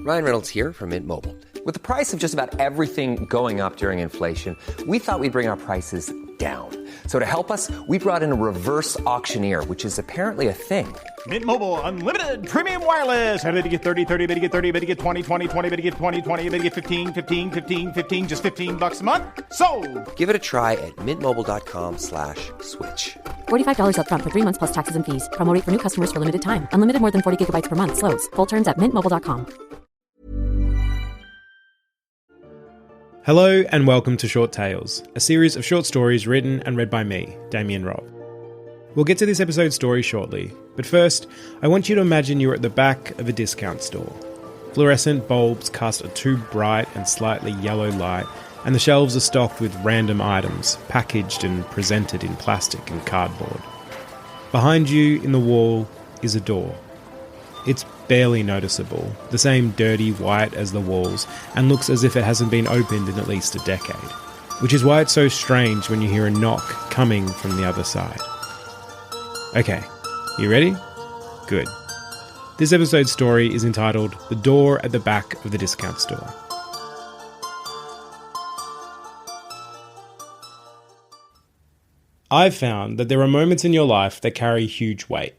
Ryan Reynolds here from Mint Mobile. With the price of just about everything going up during inflation, we thought we'd bring our prices down. So to help us, we brought in a reverse auctioneer, which is apparently a thing. Mint Mobile Unlimited Premium Wireless. How to get 30, 30, bit to get 30, bit to get 20, 20, 20, bit to get 20, 20, bit to get 15, 15, 15, 15, just $15 a month? Sold! Give it a try at mintmobile.com/switch. $45 up front for 3 months plus taxes and fees. Promo rate for new customers for limited time. Unlimited more than 40 gigabytes per month. Slows full terms at mintmobile.com. Hello and welcome to Short Tales, a series of short stories written and read by me, Damian Robb. We'll get to this episode's story shortly, but first, I want you to imagine you're at the back of a discount store. Fluorescent bulbs cast a too bright and slightly yellow light, and the shelves are stocked with random items, packaged and presented in plastic and cardboard. Behind you, in the wall, is a door. It's barely noticeable, the same dirty white as the walls, and looks as if it hasn't been opened in at least a decade. Which is why it's so strange when you hear a knock coming from the other side. Okay, you ready? Good. This episode's story is entitled The Door at the Back of the Discount Store. I've found that there are moments in your life that carry huge weight.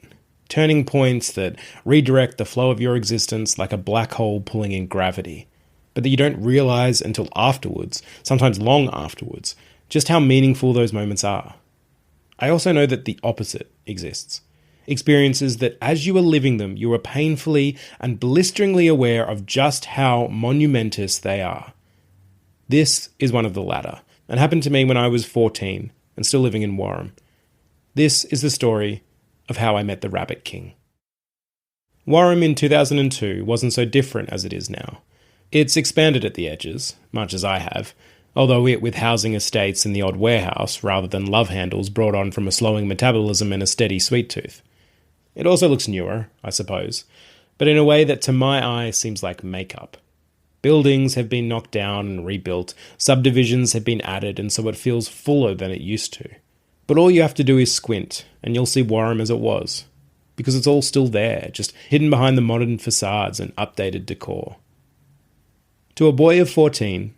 Turning points that redirect the flow of your existence like a black hole pulling in gravity, but that you don't realise until afterwards, sometimes long afterwards, just how meaningful those moments are. I also know that the opposite exists. Experiences that as you are living them, you are painfully and blisteringly aware of just how monumentous they are. This is one of the latter, and happened to me when I was 14 and still living in Warham. This is the story of how I met the Rabbit King. Warham in 2002 wasn't so different as it is now. It's expanded at the edges, much as I have, although it with housing estates and the odd warehouse rather than love handles brought on from a slowing metabolism and a steady sweet tooth. It also looks newer, I suppose, but in a way that to my eye seems like makeup. Buildings have been knocked down and rebuilt, subdivisions have been added, and so it feels fuller than it used to. But all you have to do is squint, and you'll see Warham as it was. Because it's all still there, just hidden behind the modern facades and updated decor. To a boy of 14,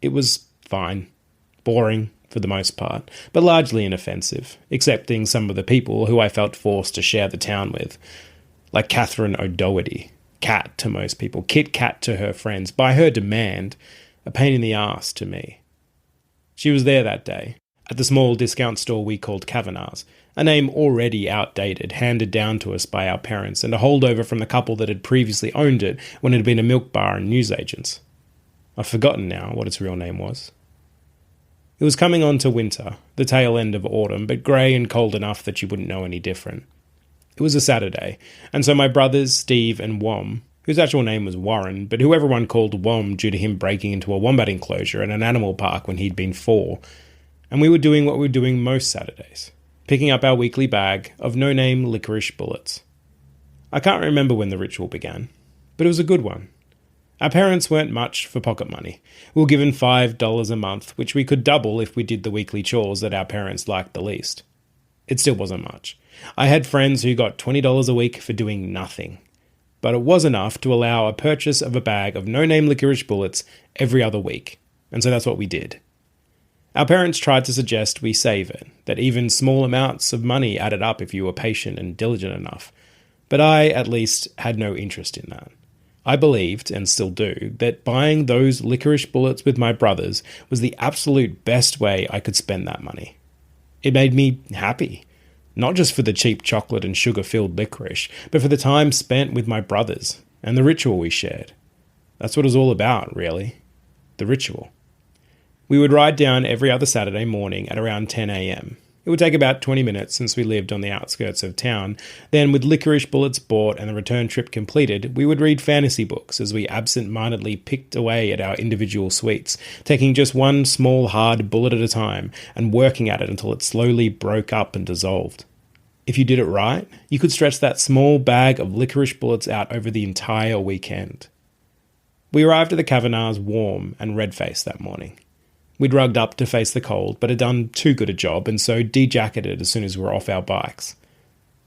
it was fine. Boring, for the most part, but largely inoffensive, excepting some of the people who I felt forced to share the town with. Like Catherine O'Doherty, Cat to most people, Kit Kat to her friends, by her demand, a pain in the arse to me. She was there that day, at the small discount store we called Kavanagh's, a name already outdated, handed down to us by our parents, and a holdover from the couple that had previously owned it when it had been a milk bar and newsagents. I've forgotten now what its real name was. It was coming on to winter, the tail end of autumn, but grey and cold enough that you wouldn't know any different. It was a Saturday, and so my brothers, Steve and Wom, whose actual name was Warren, but who everyone called Wom due to him breaking into a wombat enclosure at an animal park when he'd been 4, and we were doing what we were doing most Saturdays, picking up our weekly bag of no-name licorice bullets. I can't remember when the ritual began, but it was a good one. Our parents weren't much for pocket money. We were given $5 a month, which we could double if we did the weekly chores that our parents liked the least. It still wasn't much. I had friends who got $20 a week for doing nothing, but it was enough to allow a purchase of a bag of no-name licorice bullets every other week, and so that's what we did. Our parents tried to suggest we save it, that even small amounts of money added up if you were patient and diligent enough. But I, at least, had no interest in that. I believed, and still do, that buying those licorice bullets with my brothers was the absolute best way I could spend that money. It made me happy, not just for the cheap chocolate and sugar-filled licorice, but for the time spent with my brothers and the ritual we shared. That's what it was all about, really. The ritual. We would ride down every other Saturday morning at around 10 a.m. It would take about 20 minutes since we lived on the outskirts of town. Then, with licorice bullets bought and the return trip completed, we would read fantasy books as we absent-mindedly picked away at our individual sweets, taking just one small hard bullet at a time and working at it until it slowly broke up and dissolved. If you did it right, you could stretch that small bag of licorice bullets out over the entire weekend. We arrived at the Kavanagh's warm and red-faced that morning. We'd rugged up to face the cold, but had done too good a job, and so de-jacketed as soon as we were off our bikes.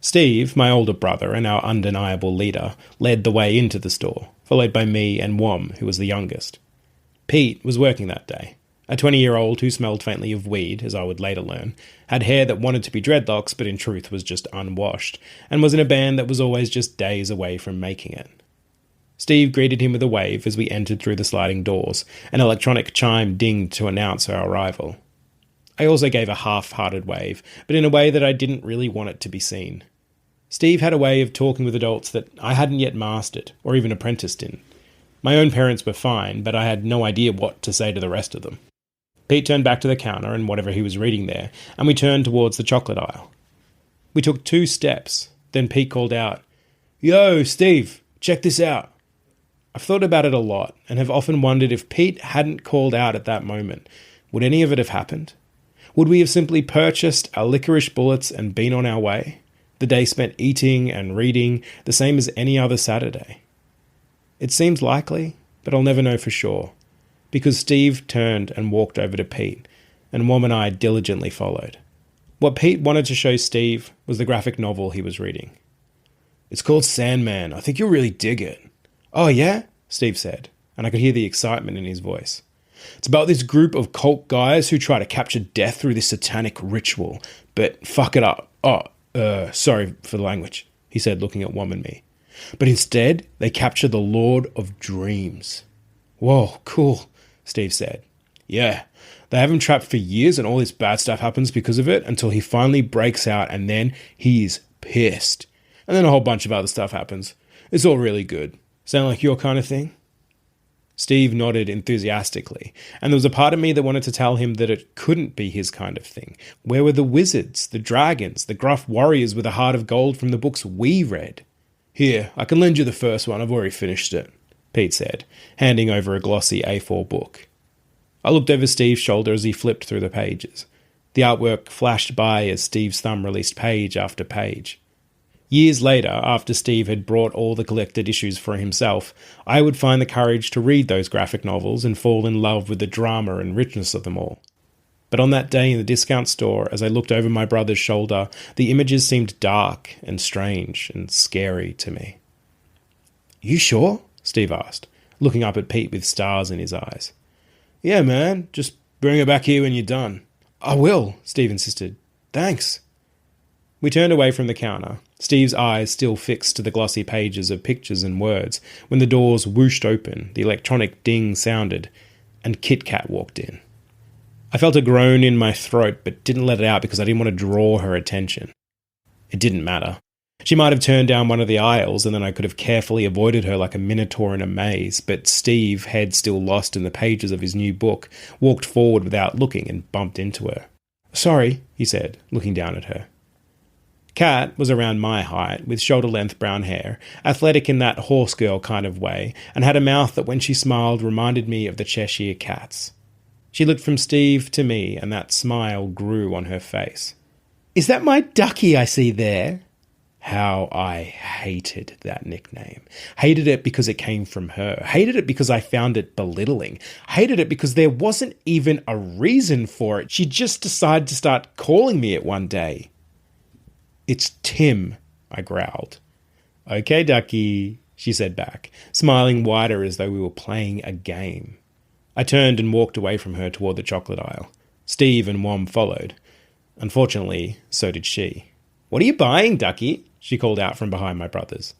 Steve, my older brother and our undeniable leader, led the way into the store, followed by me and Wom, who was the youngest. Pete was working that day. A 20-year-old who smelled faintly of weed, as I would later learn, had hair that wanted to be dreadlocks but in truth was just unwashed, and was in a band that was always just days away from making it. Steve greeted him with a wave as we entered through the sliding doors. An electronic chime dinged to announce our arrival. I also gave a half-hearted wave, but in a way that I didn't really want it to be seen. Steve had a way of talking with adults that I hadn't yet mastered, or even apprenticed in. My own parents were fine, but I had no idea what to say to the rest of them. Pete turned back to the counter and whatever he was reading there, and we turned towards the chocolate aisle. We took 2 steps, then Pete called out, "Yo, Steve, check this out." I've thought about it a lot, and have often wondered if Pete hadn't called out at that moment, would any of it have happened? Would we have simply purchased our licorice bullets and been on our way? The day spent eating and reading, the same as any other Saturday. It seems likely, but I'll never know for sure, because Steve turned and walked over to Pete, and Wom and I diligently followed. What Pete wanted to show Steve was the graphic novel he was reading. "It's called Sandman. I think you'll really dig it." "Oh yeah?" Steve said, and I could hear the excitement in his voice. "It's about this group of cult guys who try to capture death through this satanic ritual, but fuck it up. Sorry for the language," he said, looking at Wom and me. "But instead, they capture the Lord of Dreams." "Whoa, cool," Steve said. "Yeah, they have him trapped for years and all this bad stuff happens because of it until he finally breaks out and then he's pissed. And then a whole bunch of other stuff happens. It's all really good. Sound like your kind of thing?" Steve nodded enthusiastically, and there was a part of me that wanted to tell him that it couldn't be his kind of thing. Where were the wizards, the dragons, the gruff warriors with a heart of gold from the books we read? "Here, I can lend you the first one, I've already finished it," Pete said, handing over a glossy A4 book. I looked over Steve's shoulder as he flipped through the pages. The artwork flashed by as Steve's thumb released page after page. Years later, after Steve had brought all the collected issues for himself, I would find the courage to read those graphic novels and fall in love with the drama and richness of them all. But on that day in the discount store, as I looked over my brother's shoulder, the images seemed dark and strange and scary to me. "You sure?" Steve asked, looking up at Pete with stars in his eyes. "Yeah, man, just bring it back here when you're done." "I will," Steve insisted. "Thanks." We turned away from the counter, Steve's eyes still fixed to the glossy pages of pictures and words, when the doors whooshed open, the electronic ding sounded, and Kit Kat walked in. I felt a groan in my throat, but didn't let it out because I didn't want to draw her attention. It didn't matter. She might have turned down one of the aisles, and then I could have carefully avoided her like a minotaur in a maze, but Steve, head still lost in the pages of his new book, walked forward without looking and bumped into her. "Sorry," he said, looking down at her. Kat was around my height, with shoulder-length brown hair, athletic in that horse girl kind of way, and had a mouth that when she smiled reminded me of the Cheshire Cats. She looked from Steve to me, and that smile grew on her face. "Is that my ducky I see there?" How I hated that nickname. Hated it because it came from her. Hated it because I found it belittling. Hated it because there wasn't even a reason for it. She just decided to start calling me it one day. "It's Tim," I growled. "Okay, ducky," she said back, smiling wider as though we were playing a game. I turned and walked away from her toward the chocolate aisle. Steve and Wom followed. Unfortunately, so did she. "What are you buying, ducky?" she called out from behind my brothers.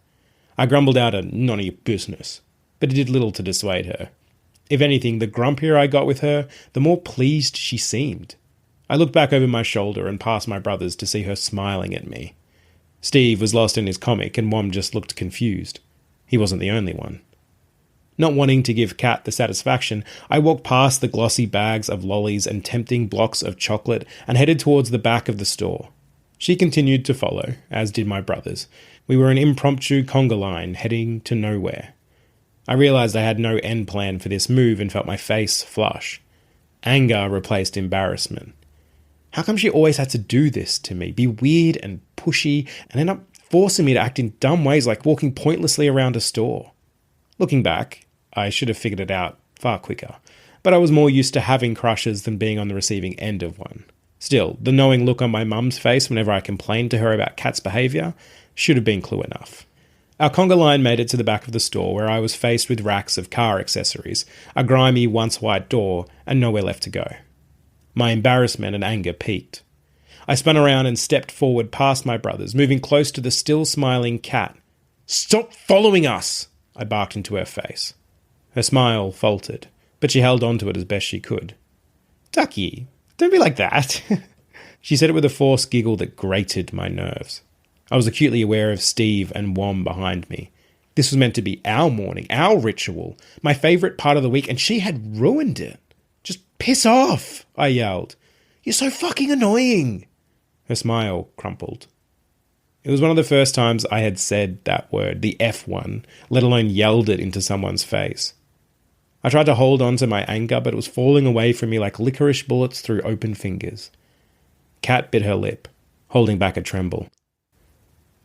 I grumbled out a "none of your business," but it did little to dissuade her. If anything, the grumpier I got with her, the more pleased she seemed. I looked back over my shoulder and past my brothers to see her smiling at me. Steve was lost in his comic and Wom just looked confused. He wasn't the only one. Not wanting to give Kat the satisfaction, I walked past the glossy bags of lollies and tempting blocks of chocolate and headed towards the back of the store. She continued to follow, as did my brothers. We were an impromptu conga line heading to nowhere. I realised I had no end plan for this move and felt my face flush. Anger replaced embarrassment. How come she always had to do this to me, be weird and pushy, and end up forcing me to act in dumb ways like walking pointlessly around a store? Looking back, I should have figured it out far quicker, but I was more used to having crushes than being on the receiving end of one. Still, the knowing look on my mum's face whenever I complained to her about Kat's behaviour should have been clue enough. Our conga line made it to the back of the store where I was faced with racks of car accessories, a grimy once white door, and nowhere left to go. My embarrassment and anger peaked. I spun around and stepped forward past my brothers, moving close to the still smiling Cat. "Stop following us!" I barked into her face. Her smile faltered, but she held on to it as best she could. "Ducky, don't be like that." She said it with a forced giggle that grated my nerves. I was acutely aware of Steve and Wom behind me. This was meant to be our morning, our ritual, my favourite part of the week, and she had ruined it. "Just piss off," I yelled. "You're so fucking annoying." Her smile crumpled. It was one of the first times I had said that word, the F one, let alone yelled it into someone's face. I tried to hold on to my anger, but it was falling away from me like licorice bullets through open fingers. Kat bit her lip, holding back a tremble.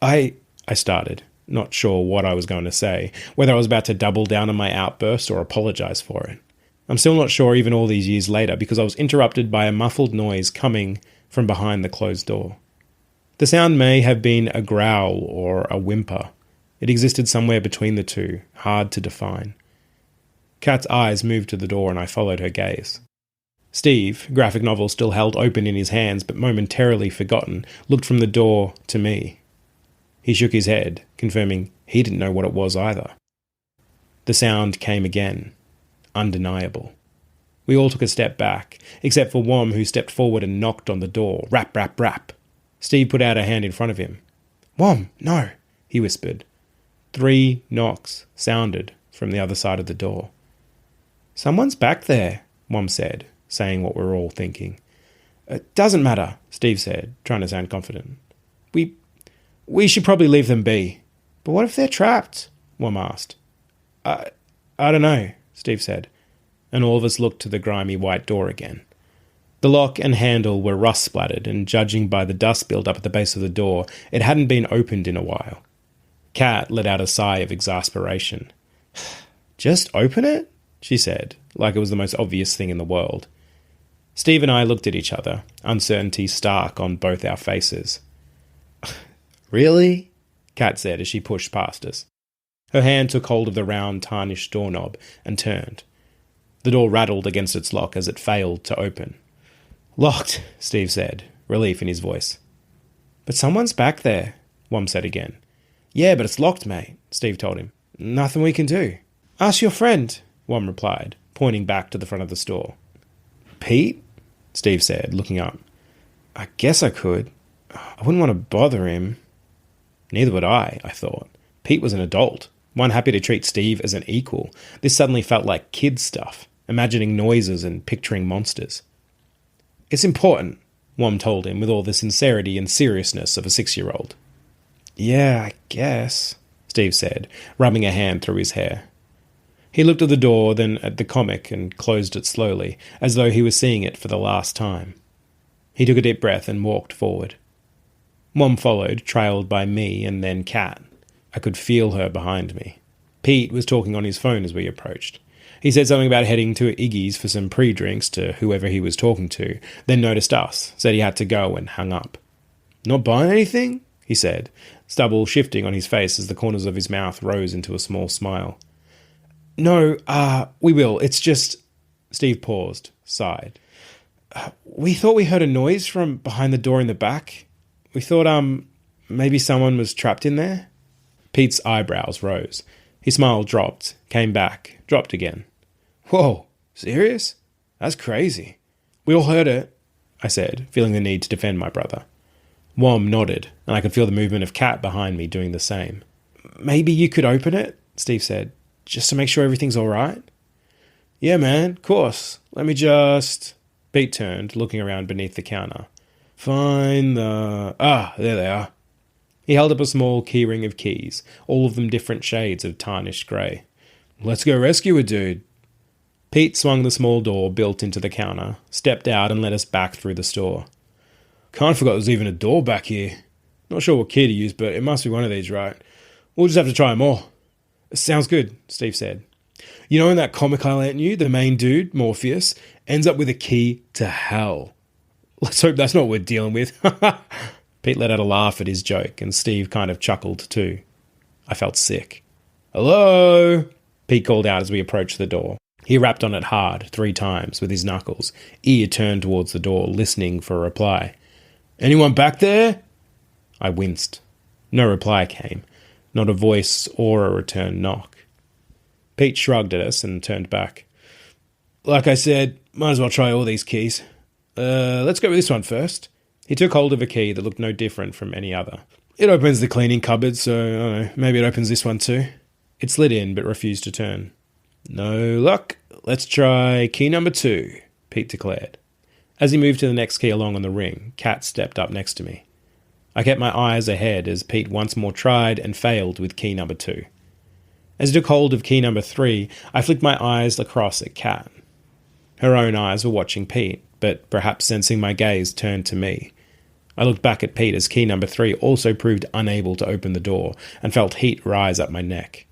I started, not sure what I was going to say, whether I was about to double down on my outburst or apologise for it. I'm still not sure even all these years later because I was interrupted by a muffled noise coming from behind the closed door. The sound may have been a growl or a whimper. It existed somewhere between the two, hard to define. Kat's eyes moved to the door and I followed her gaze. Steve, graphic novel still held open in his hands but momentarily forgotten, looked from the door to me. He shook his head, confirming he didn't know what it was either. The sound came again, undeniable. We all took a step back, except for Wom, who stepped forward and knocked on the door. Rap, rap, rap. Steve put out a hand in front of him. "Wom, no," he whispered. 3 knocks sounded from the other side of the door. "Someone's back there," Wom said, saying what we were all thinking. "It doesn't matter," Steve said, trying to sound confident. We should probably leave them be." "But what if they're trapped?" Wom asked. I don't know," Steve said, and all of us looked to the grimy white door again. The lock and handle were rust-splattered, and judging by the dust build-up at the base of the door, it hadn't been opened in a while. Kat let out a sigh of exasperation. "Just open it?" she said, like it was the most obvious thing in the world. Steve and I looked at each other, uncertainty stark on both our faces. "Really?" Kat said as she pushed past us. Her hand took hold of the round, tarnished doorknob and turned. The door rattled against its lock as it failed to open. "Locked," Steve said, relief in his voice. "But someone's back there," Wom said again. "Yeah, but it's locked, mate," Steve told him. "Nothing we can do." "Ask your friend," Wom replied, pointing back to the front of the store. "Pete?" Steve said, looking up. "I guess I could. I wouldn't want to bother him." Neither would I thought. Pete was an adult, one happy to treat Steve as an equal. This suddenly felt like kid stuff, imagining noises and picturing monsters. "It's important," Wom told him with all the sincerity and seriousness of a 6-year-old. "Yeah, I guess," Steve said, rubbing a hand through his hair. He looked at the door, then at the comic, and closed it slowly, as though he was seeing it for the last time. He took a deep breath and walked forward. Mom followed, trailed by me and then Kat. I could feel her behind me. Pete was talking on his phone as we approached. He said something about heading to Iggy's for some pre-drinks to whoever he was talking to, then noticed us, said he had to go and hung up. "Not buying anything?" he said, stubble shifting on his face as the corners of his mouth rose into a small smile. "No, we will. It's just..." Steve paused, sighed. "We thought we heard a noise from behind the door in the back. We thought, maybe someone was trapped in there." Pete's eyebrows rose. His smile dropped, came back, dropped again. "Whoa, serious? That's crazy." "We all heard it," I said, feeling the need to defend my brother. Wom nodded, and I could feel the movement of Kat behind me doing the same. "Maybe you could open it," Steve said, "just to make sure everything's all right." "Yeah, man, of course. Let me just..." Pete turned, looking around beneath the counter. "Find the... there they are." He held up a small keyring of keys, all of them different shades of tarnished grey. "Let's go rescue a dude." Pete swung the small door built into the counter, stepped out and led us back through the store. "Kinda forgot there's even a door back here. Not sure what key to use, but it must be one of these, right? We'll just have to try them all." "Sounds good," Steve said. "You know in that comic I lent you, the main dude, Morpheus, ends up with a key to hell. Let's hope that's not what we're dealing with." Pete let out a laugh at his joke, and Steve kind of chuckled too. I felt sick. "Hello?" Pete called out as we approached the door. He rapped on it hard 3 times with his knuckles, ear turned towards the door, listening for a reply. "Anyone back there?" I winced. No reply came, not a voice or a return knock. Pete shrugged at us and turned back. "Like I said, might as well try all these keys. Let's go with this one first." He took hold of a key that looked no different from any other. "It opens the cleaning cupboard, so I don't know, maybe it opens this one too." It slid in but refused to turn. "No luck. Let's try key number 2, Pete declared. As he moved to the next key along on the ring, Kat stepped up next to me. I kept my eyes ahead as Pete once more tried and failed with key number 2. As he took hold of key number 3, I flicked my eyes across at Kat. Her own eyes were watching Pete, but perhaps sensing my gaze turned to me. I looked back at Pete as key number 3 also proved unable to open the door and felt heat rise up my neck.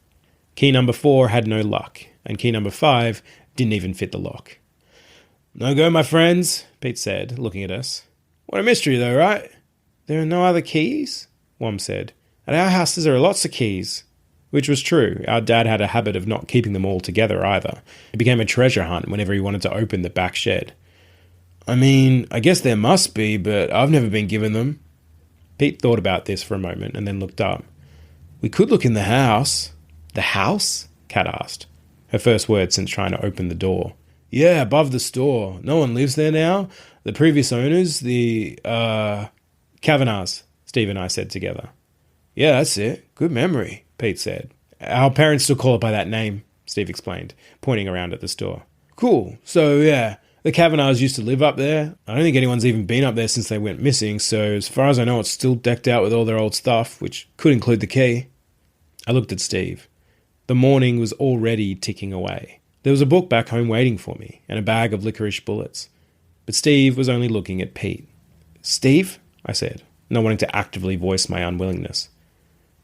Key number 4 had no luck, and key number 5 didn't even fit the lock. "No go, my friends," Pete said, looking at us. "What a mystery though, right?" "There are no other keys?" Wom said. "At our house there are lots of keys." Which was true. Our dad had a habit of not keeping them all together either. It became a treasure hunt whenever he wanted to open the back shed. "I mean, I guess there must be, but I've never been given them." Pete thought about this for a moment and then looked up. "We could look in the house." "The house?" Kat asked, her first word since trying to open the door. "Yeah, above the store. No one lives there now. The previous owners, Kavanaghs," Steve and I said together. "Yeah, that's it. Good memory," Pete said. "Our parents still call it by that name," Steve explained, pointing around at the store. "Cool. So, yeah, the Kavanaghs used to live up there. I don't think anyone's even been up there since they went missing, so as far as I know, it's still decked out with all their old stuff, which could include the key." I looked at Steve. The morning was already ticking away. There was a book back home waiting for me, and a bag of licorice bullets. But Steve was only looking at Pete. "Steve?" I said, not wanting to actively voice my unwillingness.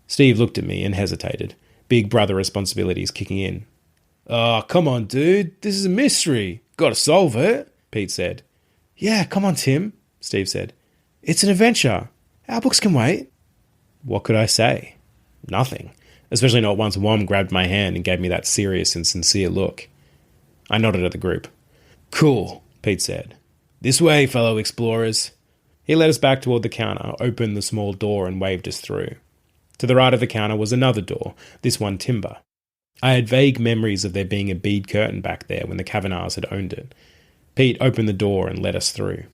Steve looked at me and hesitated, big brother responsibilities kicking in. "Oh, come on, dude. This is a mystery. Gotta solve it," Pete said. "Yeah, come on, Tim," Steve said. "It's an adventure. Our books can wait." What could I say? Nothing. Especially not once Wom grabbed my hand and gave me that serious and sincere look. I nodded at the group. "Cool," Pete said. "This way, fellow explorers." He led us back toward the counter, opened the small door and waved us through. To the right of the counter was another door, this one timber. I had vague memories of there being a bead curtain back there when the Kavanaghs had owned it. Pete opened the door and led us through.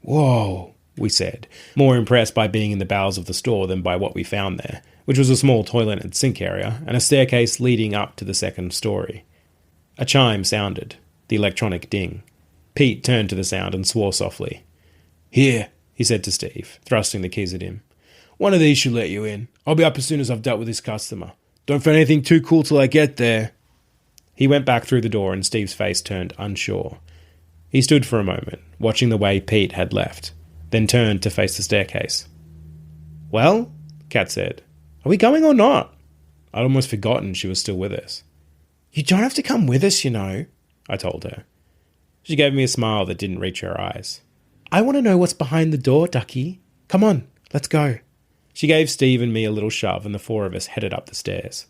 "Whoa," we said, more impressed by being in the bowels of the store than by what we found there, which was a small toilet and sink area and a staircase leading up to the second story. A chime sounded, the electronic ding. Pete turned to the sound and swore softly. "Here," he said to Steve, thrusting the keys at him. "One of these should let you in. I'll be up as soon as I've dealt with this customer. Don't find anything too cool till I get there." He went back through the door and Steve's face turned unsure. He stood for a moment, watching the way Pete had left, then turned to face the staircase. "Well," Kat said, "are we going or not?" I'd almost forgotten she was still with us. "You don't have to come with us, you know," I told her. She gave me a smile that didn't reach her eyes. "I want to know what's behind the door, Ducky. Come on, let's go." She gave Steve and me a little shove and the 4 of us headed up the stairs.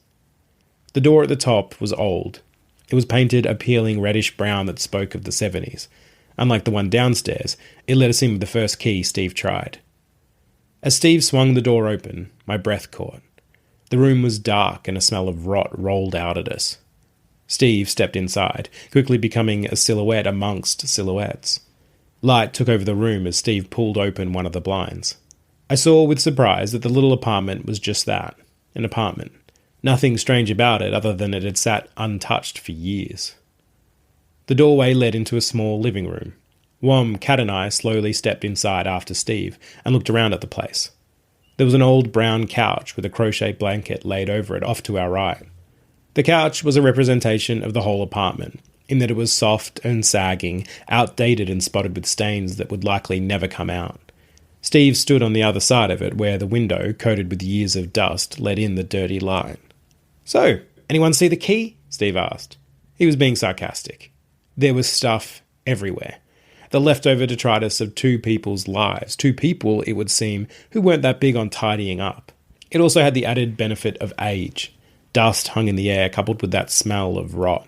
The door at the top was old. It was painted a peeling reddish brown that spoke of the 70s. Unlike the one downstairs, it let us in with the first key Steve tried. As Steve swung the door open, my breath caught. The room was dark and a smell of rot rolled out at us. Steve stepped inside, quickly becoming a silhouette amongst silhouettes. Light took over the room as Steve pulled open one of the blinds. I saw with surprise that the little apartment was just that, an apartment. Nothing strange about it other than it had sat untouched for years. The doorway led into a small living room. Wom, Kat and I slowly stepped inside after Steve and looked around at the place. There was an old brown couch with a crochet blanket laid over it off to our right. The couch was a representation of the whole apartment, in that it was soft and sagging, outdated and spotted with stains that would likely never come out. Steve stood on the other side of it where the window, coated with years of dust, let in the dirty light. "So, anyone see the key?" Steve asked. He was being sarcastic. There was stuff everywhere. The leftover detritus of 2 people's lives. 2 people, it would seem, who weren't that big on tidying up. It also had the added benefit of age. Dust hung in the air, coupled with that smell of rot.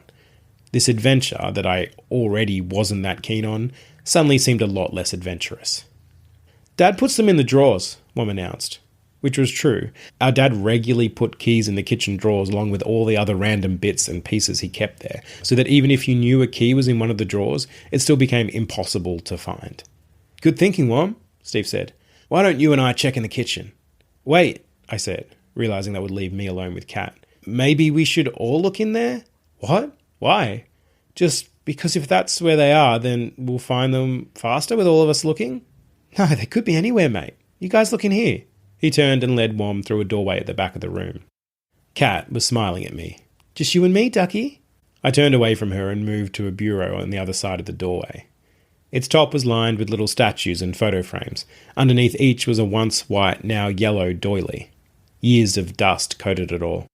This adventure, that I already wasn't that keen on, suddenly seemed a lot less adventurous. "Dad puts them in the drawers," Mom announced. Which was true. Our dad regularly put keys in the kitchen drawers along with all the other random bits and pieces he kept there, so that even if you knew a key was in one of the drawers, it still became impossible to find. "Good thinking, Mom," Steve said. "Why don't you and I check in the kitchen?" "Wait," I said, realising that would leave me alone with Kat. "Maybe we should all look in there?" "What? Why?" "Just because if that's where they are, then we'll find them faster with all of us looking?" "No, they could be anywhere, mate. You guys look in here." He turned and led Wom through a doorway at the back of the room. Kat was smiling at me. "Just you and me, Ducky?" I turned away from her and moved to a bureau on the other side of the doorway. Its top was lined with little statues and photo frames. Underneath each was a once white, now yellow doily. Years of dust coated it all.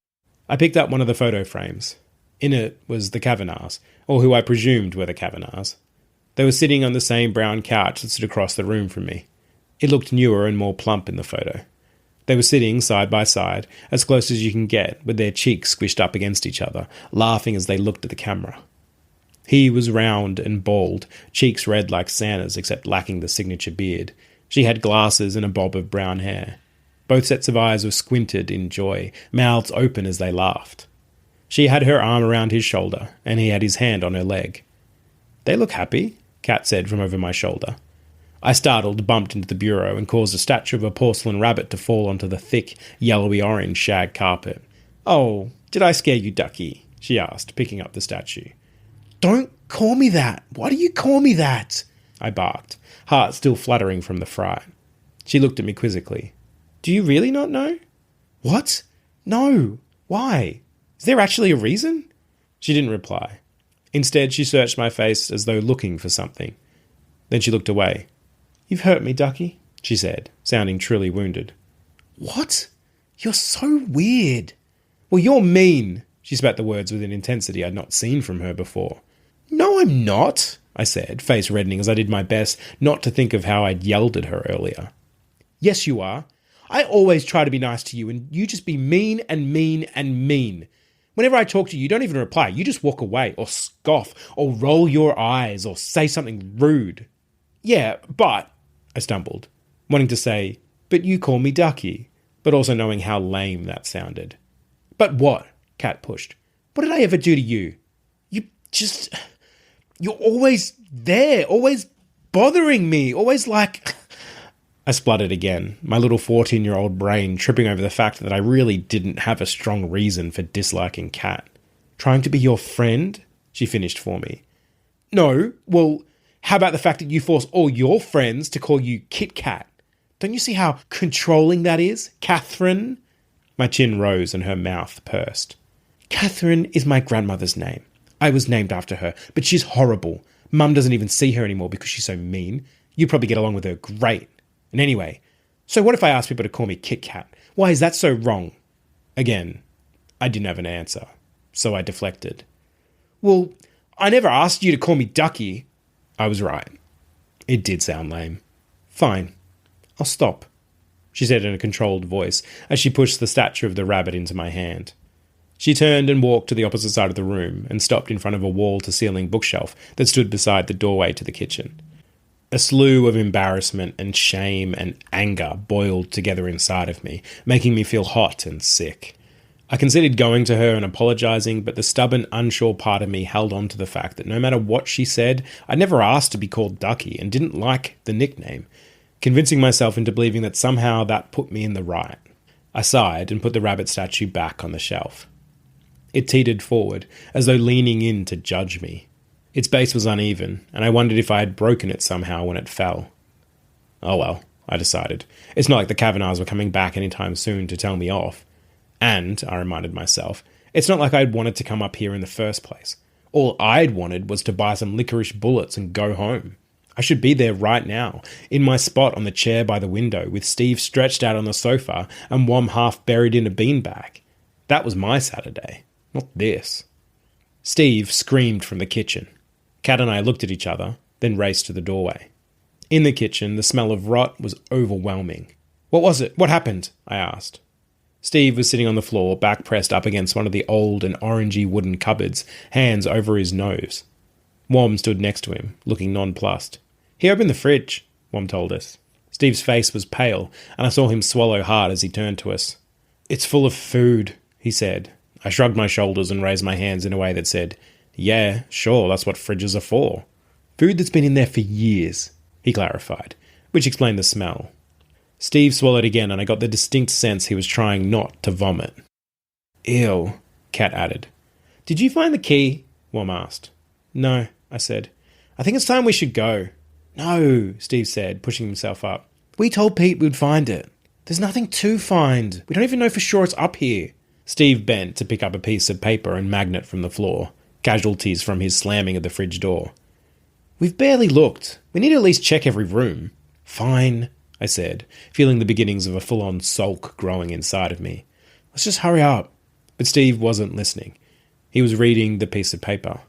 I picked up one of the photo frames. In it was the Kavanaghs, or who I presumed were the Kavanaghs. They were sitting on the same brown couch that stood across the room from me. It looked newer and more plump in the photo. They were sitting side by side, as close as you can get, with their cheeks squished up against each other, laughing as they looked at the camera. He was round and bald, cheeks red like Santa's except lacking the signature beard. She had glasses and a bob of brown hair. Both sets of eyes were squinted in joy, mouths open as they laughed. She had her arm around his shoulder, and he had his hand on her leg. "They look happy," Kat said from over my shoulder. I startled, bumped into the bureau, and caused a statue of a porcelain rabbit to fall onto the thick, yellowy-orange shag carpet. "Oh, did I scare you, Ducky?" she asked, picking up the statue. "Don't call me that! Why do you call me that?" I barked, heart still fluttering from the fright. She looked at me quizzically. "Do you really not know?" "What? No. Why? Is there actually a reason?" She didn't reply. Instead, she searched my face as though looking for something. Then she looked away. "You've hurt me, Ducky," she said, sounding truly wounded. "What? You're so weird." "Well, you're mean." She spat the words with an intensity I'd not seen from her before. "No, I'm not," I said, face reddening as I did my best not to think of how I'd yelled at her earlier. "Yes, you are. I always try to be nice to you, and you just be mean and mean and mean. Whenever I talk to you, you don't even reply. You just walk away, or scoff, or roll your eyes, or say something rude." "Yeah, but," I stumbled, wanting to say, "But you call me Ducky," but also knowing how lame that sounded. "But what?" Kat pushed. "What did I ever do to you? You're always there, always bothering me, always like..." I spluttered again, my little 14-year-old brain tripping over the fact that I really didn't have a strong reason for disliking Kat. "Trying to be your friend?" she finished for me. "No, well, how about the fact that you force all your friends to call you Kit Kat? Don't you see how controlling that is, Catherine?" My chin rose and her mouth pursed. "Catherine is my grandmother's name. I was named after her, but she's horrible. Mum doesn't even see her anymore because she's so mean. You'd probably get along with her great. And anyway, so what if I ask people to call me Kit Kat? Why is that so wrong?" Again, I didn't have an answer, so I deflected. "Well, I never asked you to call me Ducky." I was right. It did sound lame. "Fine, I'll stop," she said in a controlled voice as she pushed the statue of the rabbit into my hand. She turned and walked to the opposite side of the room and stopped in front of a wall-to-ceiling bookshelf that stood beside the doorway to the kitchen. A slew of embarrassment and shame and anger boiled together inside of me, making me feel hot and sick. I considered going to her and apologising, but the stubborn, unsure part of me held on to the fact that no matter what she said, I never asked to be called Ducky and didn't like the nickname, convincing myself into believing that somehow that put me in the right. I sighed and put the rabbit statue back on the shelf. It teetered forward, as though leaning in to judge me. Its base was uneven, and I wondered if I had broken it somehow when it fell. Oh well, I decided. It's not like the Kavanaghs were coming back anytime soon to tell me off. And, I reminded myself, it's not like I'd wanted to come up here in the first place. All I'd wanted was to buy some licorice bullets and go home. I should be there right now, in my spot on the chair by the window, with Steve stretched out on the sofa and Wom half buried in a beanbag. That was my Saturday, not this. Steve screamed from the kitchen. Kat and I looked at each other, then raced to the doorway. In the kitchen, the smell of rot was overwhelming. "What was it? What happened?" I asked. Steve was sitting on the floor, back pressed up against one of the old and orangey wooden cupboards, hands over his nose. Wom stood next to him, looking nonplussed. "He opened the fridge," Wom told us. Steve's face was pale, and I saw him swallow hard as he turned to us. "It's full of food," he said. I shrugged my shoulders and raised my hands in a way that said, "Yeah, sure, that's what fridges are for." "Food that's been in there for years," he clarified, which explained the smell. Steve swallowed again, and I got the distinct sense he was trying not to vomit. "Ew," Kat added. "Did you find the key?" Wom asked. "No," I said. "I think it's time we should go." "No," Steve said, pushing himself up. "We told Pete we'd find it. There's nothing to find. We don't even know for sure it's up here." Steve bent to pick up a piece of paper and magnet from the floor, casualties from his slamming of the fridge door. "We've barely looked. We need to at least check every room." "Fine," I said, feeling the beginnings of a full-on sulk growing inside of me. "Let's just hurry up." But Steve wasn't listening. He was reading the piece of paper.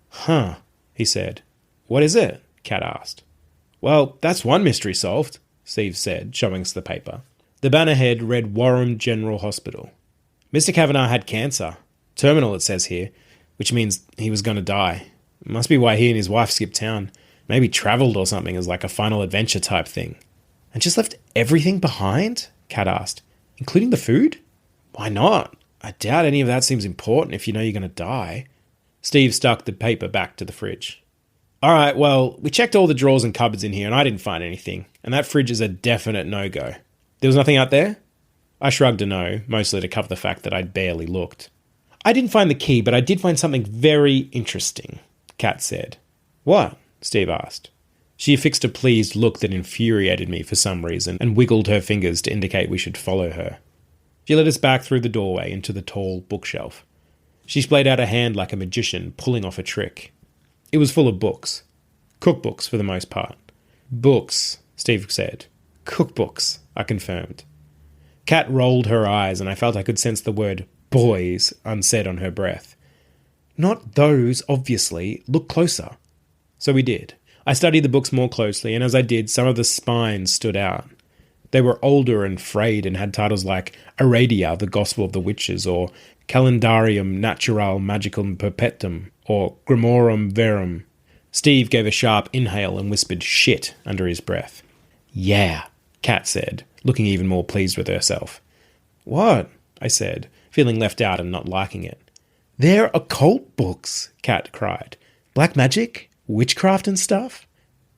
"Huh," he said. "What is it?" Kat asked. "Well, that's one mystery solved," Steve said, showing us the paper. The banner head read Warren General Hospital. "Mr. Kavanagh had cancer. Terminal, it says here, which means he was going to die. Must be why he and his wife skipped town. Maybe travelled or something as like a final adventure type thing." "And just left everything behind?" Kat asked. "Including the food?" "Why not? I doubt any of that seems important if you know you're going to die." Steve stuck the paper back to the fridge. "All right, well, we checked all the drawers and cupboards in here and I didn't find anything. And that fridge is a definite no-go. There was nothing out there?" I shrugged a no, mostly to cover the fact that I'd barely looked. "I didn't find the key, but I did find something very interesting," Kat said. "What?" Steve asked. She affixed a pleased look that infuriated me for some reason and wiggled her fingers to indicate we should follow her. She led us back through the doorway into the tall bookshelf. She splayed out a hand like a magician pulling off a trick. It was full of books. Cookbooks for the most part. "Books," Steve said. "Cookbooks," I confirmed. Kat rolled her eyes and I felt I could sense the word boys unsaid on her breath. "Not those, obviously. Look closer." So we did. I studied the books more closely, and as I did, some of the spines stood out. They were older and frayed and had titles like Aradia, the Gospel of the Witches, or Calendarium Natural Magicum Perpetuum, or Grimorum Verum. Steve gave a sharp inhale and whispered shit under his breath. "Yeah," Kat said, looking even more pleased with herself. "What?" I said, feeling left out and not liking it. "They're occult books," Kat cried. "Black magic? Witchcraft and stuff?"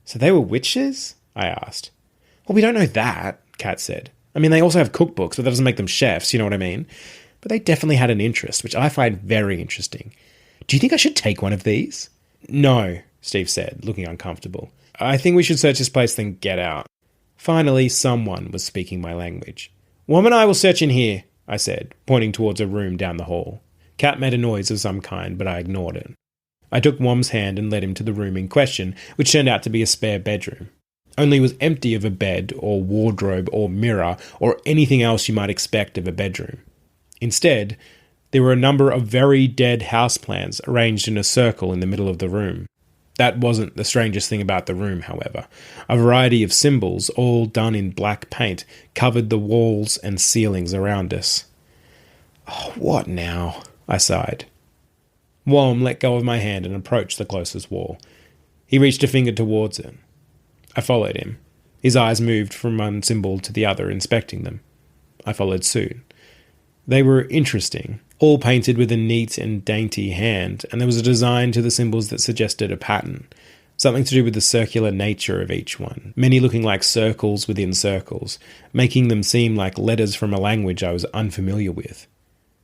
"So they were witches?" I asked. "Well, we don't know that," Kat said. "I mean, they also have cookbooks, but that doesn't make them chefs, you know what I mean? But they definitely had an interest, which I find very interesting. Do you think I should take one of these?" "No," Steve said, looking uncomfortable. "I think we should search this place, then get out." Finally, someone was speaking my language. "Wom and I will search in here," I said, pointing towards a room down the hall. Kat made a noise of some kind, but I ignored it. I took Wom's hand and led him to the room in question, which turned out to be a spare bedroom. Only it was empty of a bed, or wardrobe, or mirror, or anything else you might expect of a bedroom. Instead, there were a number of very dead houseplants arranged in a circle in the middle of the room. That wasn't the strangest thing about the room, however. A variety of symbols, all done in black paint, covered the walls and ceilings around us. "Oh, what now?" I sighed. Wom let go of my hand and approached the closest wall. He reached a finger towards it. I followed him. His eyes moved from one symbol to the other, inspecting them. I followed suit. They were interesting, all painted with a neat and dainty hand, and there was a design to the symbols that suggested a pattern, something to do with the circular nature of each one, many looking like circles within circles, making them seem like letters from a language I was unfamiliar with.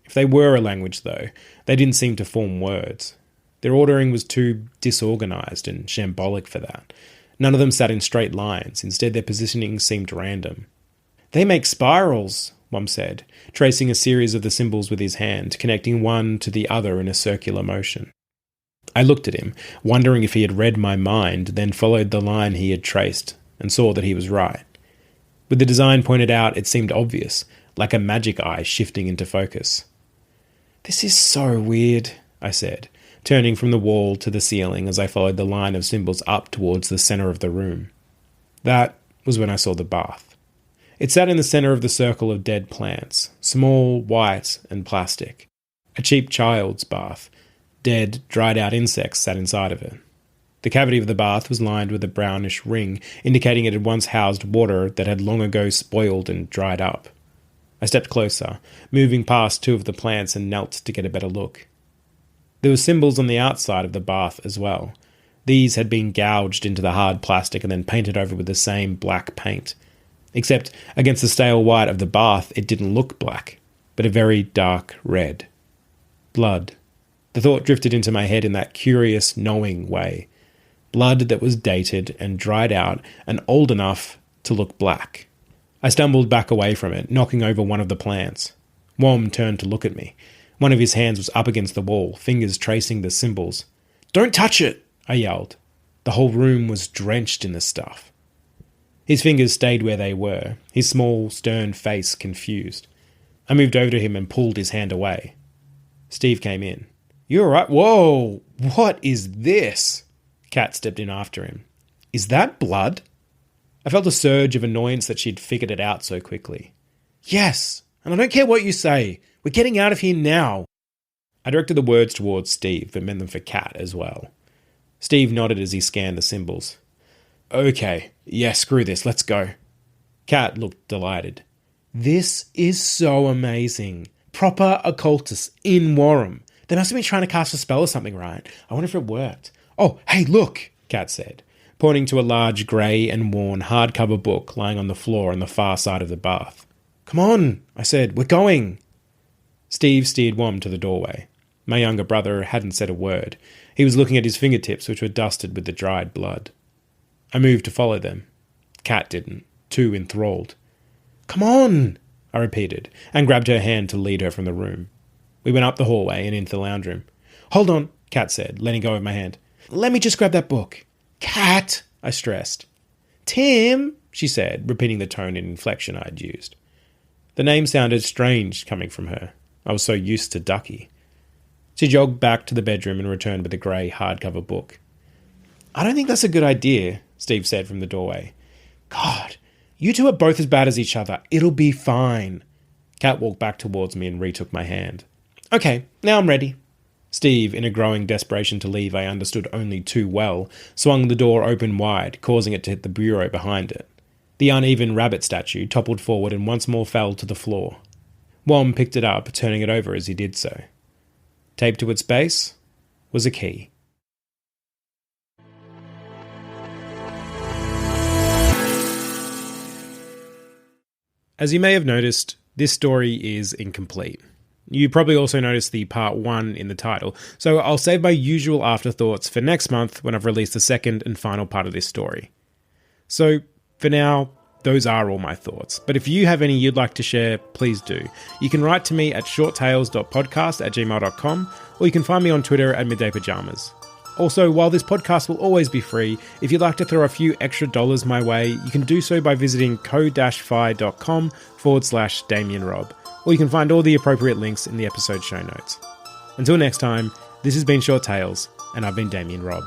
If they were a language, though, they didn't seem to form words. Their ordering was too disorganized and shambolic for that. None of them sat in straight lines. Instead, their positioning seemed random. "They make spirals," Wom said, tracing a series of the symbols with his hand, connecting one to the other in a circular motion. I looked at him, wondering if he had read my mind, then followed the line he had traced, and saw that he was right. With the design pointed out, it seemed obvious, like a magic eye shifting into focus. "This is so weird," I said, turning from the wall to the ceiling as I followed the line of symbols up towards the centre of the room. That was when I saw the bath. It sat in the centre of the circle of dead plants, small, white, and plastic. A cheap child's bath. Dead, dried-out insects sat inside of it. The cavity of the bath was lined with a brownish ring, indicating it had once housed water that had long ago spoiled and dried up. I stepped closer, moving past two of the plants and knelt to get a better look. There were symbols on the outside of the bath as well. These had been gouged into the hard plastic and then painted over with the same black paint. Except against the stale white of the bath, it didn't look black, but a very dark red. Blood. The thought drifted into my head in that curious, knowing way. Blood that was dated and dried out and old enough to look black. I stumbled back away from it, knocking over one of the plants. Wom turned to look at me. One of his hands was up against the wall, fingers tracing the symbols. "Don't touch it!" I yelled. The whole room was drenched in the stuff. His fingers stayed where they were, his small, stern face confused. I moved over to him and pulled his hand away. Steve came in. "You alright?" "Whoa! What is this?" Kat stepped in after him. "Is that blood?" I felt a surge of annoyance that she'd figured it out so quickly. "Yes, and I don't care what you say. We're getting out of here now." I directed the words towards Steve, but meant them for Kat as well. Steve nodded as he scanned the symbols. "Okay, yeah, screw this, let's go." Kat looked delighted. "This is so amazing. Proper occultists in Warham. They must have been trying to cast a spell or something, right? I wonder if it worked." "Oh, hey, look," Kat said, pointing to a large grey and worn hardcover book lying on the floor on the far side of the bath. "Come on," I said, "we're going." Steve steered Wom to the doorway. My younger brother hadn't said a word. He was looking at his fingertips, which were dusted with the dried blood. I moved to follow them. Kat didn't, too enthralled. "Come on," I repeated, and grabbed her hand to lead her from the room. We went up the hallway and into the lounge room. "Hold on," Kat said, letting go of my hand. "Let me just grab that book." "Kat," I stressed. "Tim," she said, repeating the tone and inflection I had used. The name sounded strange coming from her. I was so used to Ducky. She jogged back to the bedroom and returned with a grey hardcover book. "I don't think that's a good idea," Steve said from the doorway. "God, you two are both as bad as each other. It'll be fine." Kat walked back towards me and retook my hand. "Okay, now I'm ready." Steve, in a growing desperation to leave I understood only too well, swung the door open wide, causing it to hit the bureau behind it. The uneven rabbit statue toppled forward and once more fell to the floor. Wom picked it up, turning it over as he did so. Taped to its base was a key. As you may have noticed, this story is incomplete. You probably also noticed the part 1 in the title, so I'll save my usual afterthoughts for next month when I've released the second and final part of this story. So, for now, those are all my thoughts. But if you have any you'd like to share, please do. You can write to me at shorttales.podcast@gmail.com, or you can find me on Twitter at middaypajamas. Also, while this podcast will always be free, if you'd like to throw a few extra dollars my way, you can do so by visiting ko-fi.com/Damian Robb, or you can find all the appropriate links in the episode show notes. Until next time, this has been Short Tales, and I've been Damian Robb.